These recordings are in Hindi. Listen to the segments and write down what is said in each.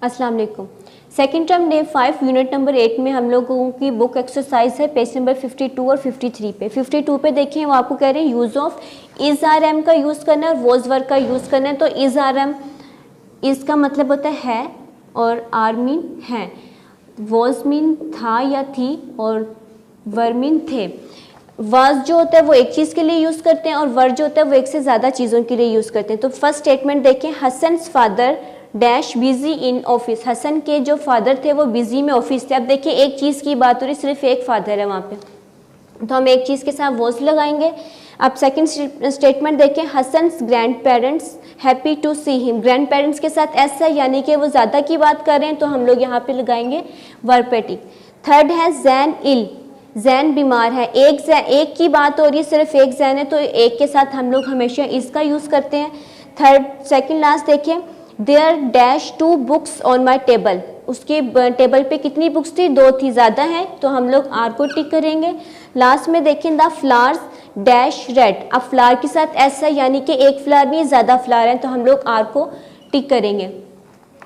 अस्सलाम वालेकुम। Second term day 5 unit number 8 में हम लोगों की बुक एक्सरसाइज है पेज नंबर 52 और 53 पे। 52 पे देखें, वो आपको कह रहे हैं use of is are am का यूज़ करना है और वॉज वर्क का यूज़ करना है। तो इज़ आर एम, इज़ का मतलब होता है और आर मीन है, वॉज मीन था या थी और वर मीन थे। वाज जो होता है वो एक चीज़ के लिए यूज़ करते हैं और वर जो होता है वो एक से ज़्यादा चीज़ों के लिए यूज़ करते हैं। तो फर्स्ट स्टेटमेंट देखें, Hasan's father dash busy in office. Hasan के जो फादर थे वो बिजी में ऑफिस थे। अब देखिए एक चीज़ की बात हो रही, सिर्फ एक फादर है वहाँ पे, तो हम एक चीज़ के साथ वॉज लगाएंगे। अब सेकंड स्टेटमेंट देखें, Hasan's grand parents happy to see him. Grand parents के साथ ऐसा यानी कि वो ज़्यादा की बात कर रहे हैं, तो हम लोग यहाँ पे लगाएंगे वर्ब पैटिक। थर्ड है जैन इल, जैन बीमार है। एक की बात हो रही है, सिर्फ एक जैन है, तो एक के साथ हम लोग हमेशा इसका यूज़ करते हैं। थर्ड सेकंड लास्ट देखिए, there dash 2 books on my table. उसके टेबल पे कितनी बुक्स थी? 2 थी, ज़्यादा है तो हम लोग आर को टिक करेंगे। लास्ट में देखें, द फ्लावर्स डैश रेड। अब फ्लावर के साथ ऐसा यानी कि एक फ्लावर नहीं ज़्यादा फ्लावर है, तो हम लोग आर को टिक करेंगे।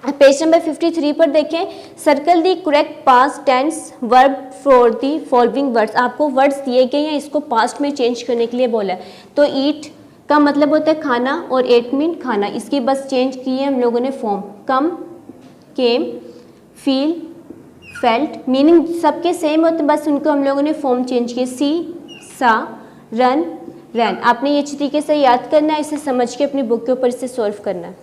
पेज नंबर 53 पर देखें, circle the correct past tense verb for the following words. आपको वर्ड्स दिए गए हैं, इसको पास्ट में चेंज करने के लिए बोला है। तो ईट का मतलब होता है खाना और एट मीन खाना, इसकी बस चेंज की है हम लोगों ने फॉर्म। कम, केम, फील, फेल्ट, मीनिंग सबके सेम होते, बस उनको हम लोगों ने फॉर्म चेंज की। सी, सा, रन, रैन। आपने ये अच्छी तरीके से याद करना है, इसे समझ के अपनी बुक के ऊपर इसे सॉल्व करना है।